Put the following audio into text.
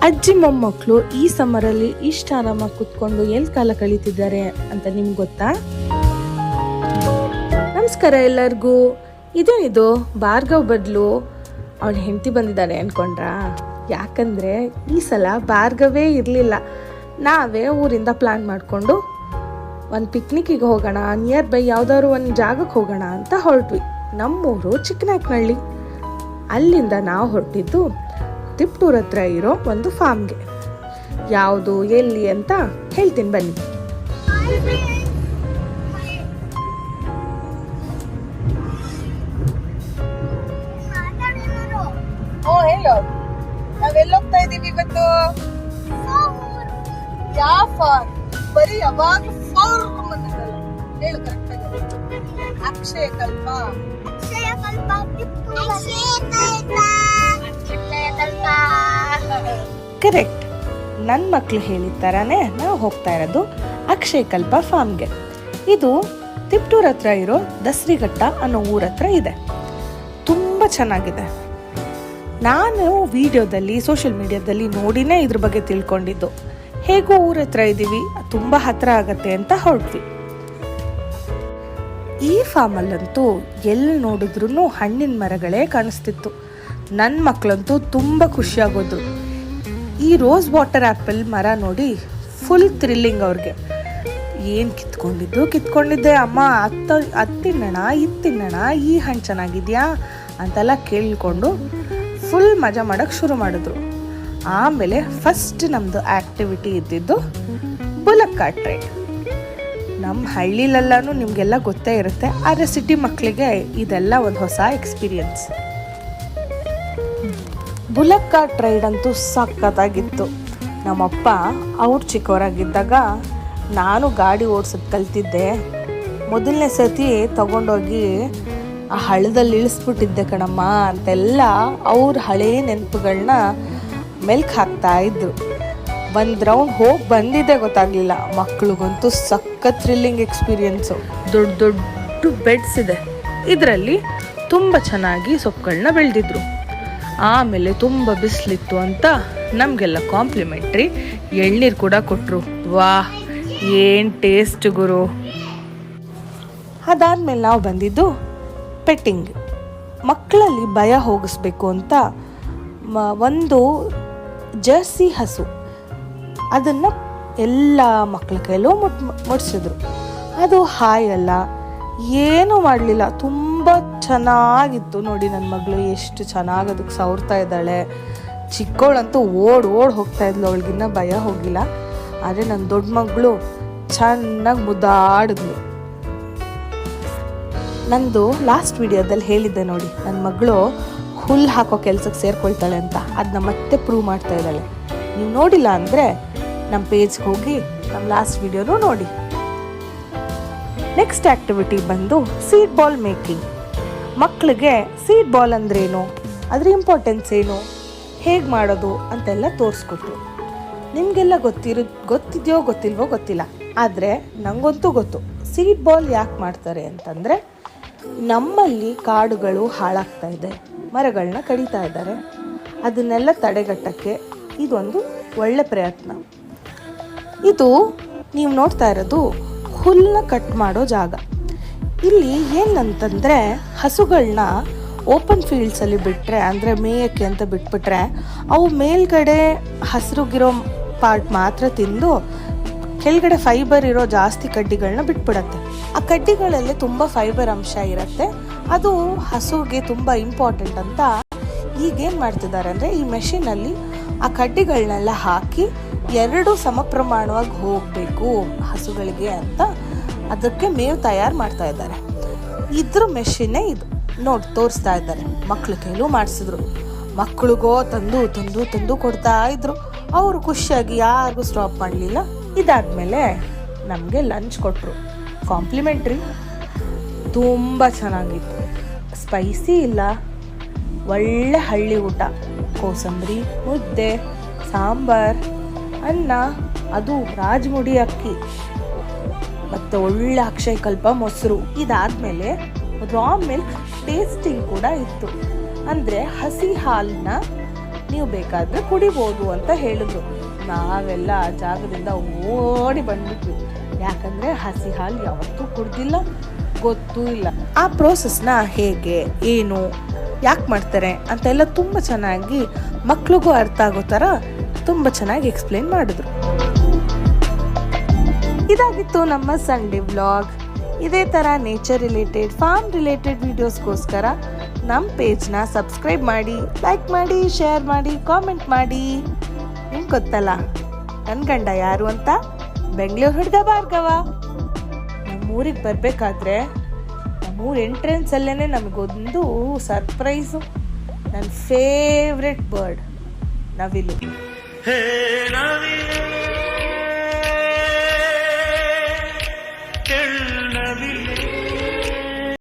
ಅಜ್ಜಿ ಮೊಮ್ಮಕ್ಕಳು ಈ ಸಮ್ಮರಲ್ಲಿ ಇಷ್ಟ ಆರಾಮಾಗಿ ಕುತ್ಕೊಂಡು ಎಲ್ಲಿ ಕಾಲ ಕಳೀತಿದ್ದಾರೆ ಅಂತ ನಿಮ್ಗೆ ಗೊತ್ತಾ? ನಮಸ್ಕಾರ ಎಲ್ಲರಿಗೂ. ಇದೇನಿದು ಭಾರ್ಗವ್ ಬದಲು ಅವನ ಹೆಂಡತಿ ಬಂದಿದ್ದಾನೆ ಅನ್ಕೊಂಡ್ರಾ? ಯಾಕಂದ್ರೆ ಈ ಸಲ ಭಾರ್ಗವೇ ಇರಲಿಲ್ಲ. ನಾವೇ ಊರಿಂದ ಪ್ಲಾನ್ ಮಾಡಿಕೊಂಡು ಒಂದು ಪಿಕ್ನಿಕ್ಕಿಗೆ ಹೋಗೋಣ, ನಿಯರ್ ಬೈ ಯಾವುದಾದ್ರು ಒಂದು ಜಾಗಕ್ಕೆ ಹೋಗೋಣ ಅಂತ ಹೊರಟ್ವಿ. ನಮ್ಮೂರು ಚಿಕ್ಕನಾಯಕನಹಳ್ಳಿ. ಅಲ್ಲಿಂದ ನಾವು ಹೊರಟಿದ್ದು ತಿಪ್ಟೂರ್ ಹತ್ರ ಇರೋ ಒಂದು ಫಾರ್ಮ್ಗೆ. ಯಾವುದು ಎಲ್ಲಿ ಅಂತ ಹೇಳ್ತೀನಿ ಬನ್ನಿ. ಹೇಳೋ, ನಾವೆಲ್ಲೋಗ್ತಾ ಇದೀವಿ ಇವತ್ತು? ಯಾವ ಫಾರ್ಮ್? ಬರೀ ಯಾವಾಗ ಫಾರ್ಮ್ ಅನ್ನೋದಲ್ಲ, ಹೇಳು ಕರೆಕ್ಟ್ ಆಗಿ. ಅಕ್ಷಯ ಕಲ್ಪ. ಕರೆಕ್ಟ್. ನನ್ನ ಮಕ್ಳು ಹೇಳಿದ ಥರನೇ ನಾವು ಹೋಗ್ತಾ ಇರೋದು ಅಕ್ಷಯ ಕಲ್ಪ ಫಾರ್ಮ್ಗೆ. ಇದು ತಿಪ್ಟೂರ್ ಹತ್ರ ಇರೋ ದಸರಿಘಟ್ಟ ಅನ್ನೋ ಊರ ಹತ್ರ ಇದೆ. ತುಂಬ ಚೆನ್ನಾಗಿದೆ. ನಾನು ವಿಡಿಯೋದಲ್ಲಿ ಸೋಷಿಯಲ್ ಮೀಡಿಯಾದಲ್ಲಿ ನೋಡಿನೇ ಇದ್ರ ಬಗ್ಗೆ ತಿಳ್ಕೊಂಡಿದ್ದು. ಹೇಗೋ ಊರ ಹತ್ರ ಇದ್ದೀವಿ, ತುಂಬ ಹತ್ರ ಆಗತ್ತೆ ಅಂತ ಹೊರಟ್ವಿ. ಈ ಫಾರ್ಮಲ್ಲಂತೂ ಎಲ್ಲಿ ನೋಡಿದ್ರೂ ಹಣ್ಣಿನ ಮರಗಳೇ ಕಾಣಿಸ್ತಿತ್ತು. ನನ್ನ ಮಕ್ಕಳಂತೂ ತುಂಬ ಖುಷಿಯಾಗೋದ್ರು. ಈ ರೋಸ್ ವಾಟರ್ ಆ್ಯಪಲ್ ಮರ ನೋಡಿ ಫುಲ್ ಥ್ರಿಲ್ಲಿಂಗ್ ಅವ್ರಿಗೆ. ಏನು ಕಿತ್ಕೊಂಡಿದ್ದೆ ಅಮ್ಮ, ಅದು ತಿನ್ನೋಣ, ಇದು ತಿನ್ನೋಣ, ಈ ಹಣ್ಣು ಚೆನ್ನಾಗಿದೆಯಾ ಅಂತೆಲ್ಲ ಕೇಳಿಕೊಂಡು ಫುಲ್ ಮಜಾ ಮಾಡೋಕ್ಕೆ ಶುರು ಮಾಡಿದ್ರು. ಆಮೇಲೆ ಫಸ್ಟ್ ನಮ್ಮದು ಆ್ಯಕ್ಟಿವಿಟಿ ಇದ್ದಿದ್ದು ಬುಲಕ್ ಕಾರ್ಟ್ ರೈಡ್. ನಮ್ಮ ಹಳ್ಳಿಲೆಲ್ಲನೂ ನಿಮಗೆಲ್ಲ ಗೊತ್ತೇ ಇರುತ್ತೆ, ಆದರೆ ಸಿಟಿ ಮಕ್ಕಳಿಗೆ ಇದೆಲ್ಲ ಒಂದು ಹೊಸ ಎಕ್ಸ್ಪೀರಿಯನ್ಸ್. ಬುಲಕ್ ಕಾರ್ಟ್ ರೈಡ್ ಅಂತೂ ಸಖತ್ತಾಗಿತ್ತು. ನಮ್ಮಪ್ಪ ಅವ್ರು ಚಿಕ್ಕವರಾಗಿದ್ದಾಗ ನಾನು ಗಾಡಿ ಓಡಿಸೋದು ಕಲ್ತಿದ್ದೆ. ಮೊದಲನೇ ಸತಿ ತಗೊಂಡೋಗಿ ಆ ಹಳ್ಳದಲ್ಲಿ ಇಳಿಸ್ಬಿಟ್ಟಿದ್ದೆ ಕಣಮ್ಮ ಅಂತೆಲ್ಲ ಅವ್ರ ಹಳೇ ನೆನಪುಗಳನ್ನ ಮೆಲ್ಕ್ ಹಾಕ್ತಾ ಇದ್ರು. ಒಂದು ರೌಂಡ್ ಹೋಗಿ ಬಂದಿದ್ದೆ ಗೊತ್ತಾಗಲಿಲ್ಲ. ಮಕ್ಳಿಗಂತೂ ಸಖತ್ ಥ್ರಿಲ್ಲಿಂಗ್ ಎಕ್ಸ್ಪೀರಿಯನ್ಸು. ದೊಡ್ಡ ದೊಡ್ಡ ಬೆಡ್ಸ್ ಇದೆ. ಇದರಲ್ಲಿ ತುಂಬ ಚೆನ್ನಾಗಿ ಸೊಪ್ಪುಗಳನ್ನ ಬೆಳೆದಿದ್ರು. ಆಮೇಲೆ ತುಂಬ ಬಿಸಿಲಿತ್ತು ಅಂತ ನಮಗೆಲ್ಲ ಕಾಂಪ್ಲಿಮೆಂಟ್ರಿ ಎಳ್ನೀರು ಕೂಡ ಕೊಟ್ಟರು. ವಾಹ್, ಏನು ಟೇಸ್ಟ್ ಗುರು. ಅದಾದಮೇಲೆ ನಾವು ಬಂದಿದ್ದು ಪೆಟ್ಟಿಂಗ್. ಮಕ್ಕಳಲ್ಲಿ ಭಯ ಹೋಗಿಸ್ಬೇಕು ಅಂತ ಒಂದು ಜರ್ಸಿ ಹಸು, ಅದನ್ನು ಎಲ್ಲ ಮಕ್ಕಳ ಕೈಲೂ ಮುಟ್ಸಿದ್ರು. ಅದು ಹಾಯಲ್ಲ, ಏನೂ ಮಾಡಲಿಲ್ಲ. ತುಂಬ ಚೆನ್ನಾಗಿತ್ತು. ನೋಡಿ ನನ್ನ ಮಗಳು ಎಷ್ಟು ಚೆನ್ನಾಗಿ ಅದಕ್ಕೆ ಸವರ್ತಾ ಇದ್ದಾಳೆ. ಚಿಕ್ಕವಳಂತೂ ಓಡ್ ಹೋಗ್ತಾ ಇದ್ಲು, ಅವಳಿಗಿನ್ನ ಭಯ ಹೋಗಿಲ್ಲ. ಆದರೆ ನನ್ನ ದೊಡ್ಡ ಮಗಳು ಚೆನ್ನಾಗಿ ಮುದ್ದಾಡಿದ್ಲು. ನಂದು ಲಾಸ್ಟ್ ವಿಡಿಯೋದಲ್ಲಿ ಹೇಳಿದ್ದೆ ನೋಡಿ, ನನ್ನ ಮಗಳು ಹುಲ್ಲು ಹಾಕೋ ಕೆಲ್ಸಕ್ಕೆ ಸೇರ್ಕೊಳ್ತಾಳೆ ಅಂತ. ಅದನ್ನ ಮತ್ತೆ ಪ್ರೂವ್ ಮಾಡ್ತಾ ಇದ್ದಾಳೆ. ನೀವು ನೋಡಿಲ್ಲ ಅಂದರೆ ನಮ್ಮ ಪೇಜ್ಗೆ ಹೋಗಿ ನಮ್ಮ ಲಾಸ್ಟ್ ವಿಡಿಯೋನೂ ನೋಡಿ. ನೆಕ್ಸ್ಟ್ ಆ್ಯಕ್ಟಿವಿಟಿ ಬಂದು ಸೀಡ್ ಬಾಲ್ ಮೇಕಿಂಗ್. ಮಕ್ಕಳಿಗೆ ಸೀಡ್ ಬಾಲ್ ಅಂದ್ರೇನು, ಅದ್ರ ಇಂಪಾರ್ಟೆನ್ಸ್ ಏನು, ಹೇಗೆ ಮಾಡೋದು ಅಂತೆಲ್ಲ ತೋರಿಸ್ಕೊಟ್ರು. ನಿಮಗೆಲ್ಲ ಗೊತ್ತಿದೆಯೋ ಗೊತ್ತಿಲ್ವೋ ಗೊತ್ತಿಲ್ಲ, ಆದರೆ ನನಗಂತೂ ಗೊತ್ತು. ಸೀಡ್ ಬಾಲ್ ಯಾಕೆ ಮಾಡ್ತಾರೆ ಅಂತಂದರೆ, ನಮ್ಮಲ್ಲಿ ಕಾಡುಗಳು ಹಾಳಾಗ್ತಾ ಇದೆ, ಮರಗಳನ್ನ ಕಡಿತಾ ಇದ್ದಾರೆ. ಅದನ್ನೆಲ್ಲ ತಡೆಗಟ್ಟಕ್ಕೆ ಇದೊಂದು ಒಳ್ಳೆ ಪ್ರಯತ್ನ. ಇದು ನೀವು ನೋಡ್ತಾ ಇರೋದು ಹುಲ್ಲನ್ನ ಕಟ್ ಮಾಡೋ ಜಾಗ. ಇಲ್ಲಿ ಏನಂತಂದರೆ, ಹಸುಗಳನ್ನ ಓಪನ್ ಫೀಲ್ಡ್ಸಲ್ಲಿ ಬಿಟ್ಟರೆ, ಅಂದರೆ ಮೇಯಕ್ಕೆ ಅಂತ ಬಿಟ್ಬಿಟ್ರೆ, ಅವು ಮೇಲ್ಗಡೆ ಹಸಿರುಗಿರೋ ಪಾರ್ಟ್ ಮಾತ್ರ ತಿಂದು ಕೆಳಗಡೆ ಫೈಬರ್ ಇರೋ ಜಾಸ್ತಿ ಕಡ್ಡಿಗಳನ್ನ ಬಿಟ್ಬಿಡತ್ತೆ. ಆ ಕಡ್ಡಿಗಳಲ್ಲಿ ತುಂಬ ಫೈಬರ್ ಅಂಶ ಇರುತ್ತೆ. ಅದು ಹಸುಗೆ ತುಂಬ ಇಂಪಾರ್ಟೆಂಟ್ ಅಂತ ಈಗೇನು ಮಾಡ್ತಿದ್ದಾರೆ ಅಂದರೆ, ಈ ಮೆಷಿನಲ್ಲಿ ಆ ಕಡ್ಡಿಗಳನ್ನೆಲ್ಲ ಹಾಕಿ ಎರಡು ಸಮ ಪ್ರಮಾಣವಾಗಿ ಹೋಗಬೇಕು ಹಸುಗಳಿಗೆ ಅಂತ ಅದಕ್ಕೆ ಮೇವು ತಯಾರು ಮಾಡ್ತಾ ಇದ್ದಾರೆ. ಇದ್ರ ಮೆಷಿನ್ನೇ ಇದು ನೋಡಿ ತೋರಿಸ್ತಾ ಇದ್ದಾರೆ. ಮಕ್ಳು ಕೈಲೂ ಮಾಡಿಸಿದ್ರು. ಮಕ್ಳಿಗೋ ತಂದು ಕೊಡ್ತಾ ಇದ್ರು. ಅವರು ಖುಷಿಯಾಗಿ ಯಾರಿಗೂ ಸ್ಟಾಪ್ ಮಾಡಲಿಲ್ಲ. ಇದಾದಮೇಲೆ ನಮಗೆ ಲಂಚ್ ಕೊಟ್ಟರು, ಕಾಂಪ್ಲಿಮೆಂಟ್ರಿ. ತುಂಬ ಚೆನ್ನಾಗಿತ್ತು. ಸ್ಪೈಸಿ ಇಲ್ಲ, ಒಳ್ಳೆ ಹಳ್ಳಿ ಊಟ. ಕೋಸಂಬರಿ, ಮುದ್ದೆ, ಸಾಂಬಾರ್, ಅನ್ನ, ಅದು ರಾಜಮುಡಿ ಅಕ್ಕಿ, ಮತ್ತು ಒಳ್ಳೆ ಅಕ್ಷಯ ಕಲ್ಪ ಮೊಸರು. ಇದಾದಮೇಲೆ ರಾ ಮಿಲ್ಕ್ ಟೇಸ್ಟಿಂಗ್ ಕೂಡ ಇತ್ತು. ಅಂದರೆ ಹಸಿ ಹಾಲನ್ನ ನೀವು ಬೇಕಾದರೆ ಕುಡಿಬೋದು ಅಂತ ಹೇಳಿದ್ರು. ನಾವೆಲ್ಲ ಆ ಜಾಗದಿಂದ ಓಡಿ ಬಂದ್ಬಿಟ್ವಿ. ಯಾಕಂದರೆ ಹಸಿ ಹಾಲು ಯಾವತ್ತೂ ಕುಡ್ದಿಲ್ಲ, ಗೊತ್ತೂ ಇಲ್ಲ. ಆ ಪ್ರೋಸೆಸ್ನ ಹೇಗೆ, ಏನು, ಯಾಕೆ ಮಾಡ್ತಾರೆ ಅಂತೆಲ್ಲ ತುಂಬ ಚೆನ್ನಾಗಿ ಮಕ್ಳಿಗೂ ಅರ್ಥ ಆಗೋ ಥರ ತುಂಬ ಚೆನ್ನಾಗಿ ಎಕ್ಸ್ಪ್ಲೇನ್ ಮಾಡಿದ್ರು. ಇದಾಗಿತ್ತು ನಮ್ಮ ಸಂಡೇ ವ್ಲಾಗ್. ಇದೇ ಥರ ನೇಚರ್ ರಿಲೇಟೆಡ್, ಫಾರ್ಮ್ ರಿಲೇಟೆಡ್ ವಿಡಿಯೋಸ್ಗೋಸ್ಕರ ನಮ್ಮ ಪೇಜ್ನ ಸಬ್ಸ್ಕ್ರೈಬ್ ಮಾಡಿ, ಲೈಕ್ ಮಾಡಿ, ಶೇರ್ ಮಾಡಿ, ಕಾಮೆಂಟ್ ಮಾಡಿ. ನಿಮ್ಗೆ ಗೊತ್ತಲ್ಲ ನನ್ನ ಗಂಡ ಯಾರು ಅಂತ? ಬೆಂಗಳೂರು ಹುಡುಗ ಭಾರ್ಗವ. ನಮ್ಮೂರಿಗೆ ಬರಬೇಕಾದ್ರೆ ನಮ್ಮೂರು ಎಂಟ್ರೆನ್ಸಲ್ಲೇ ನಮಗೊಂದು ಸರ್ಪ್ರೈಸು. ನನ್ನ ಫೇವ್ರೆಟ್ ಬರ್ಡ್ ನವಿಲು.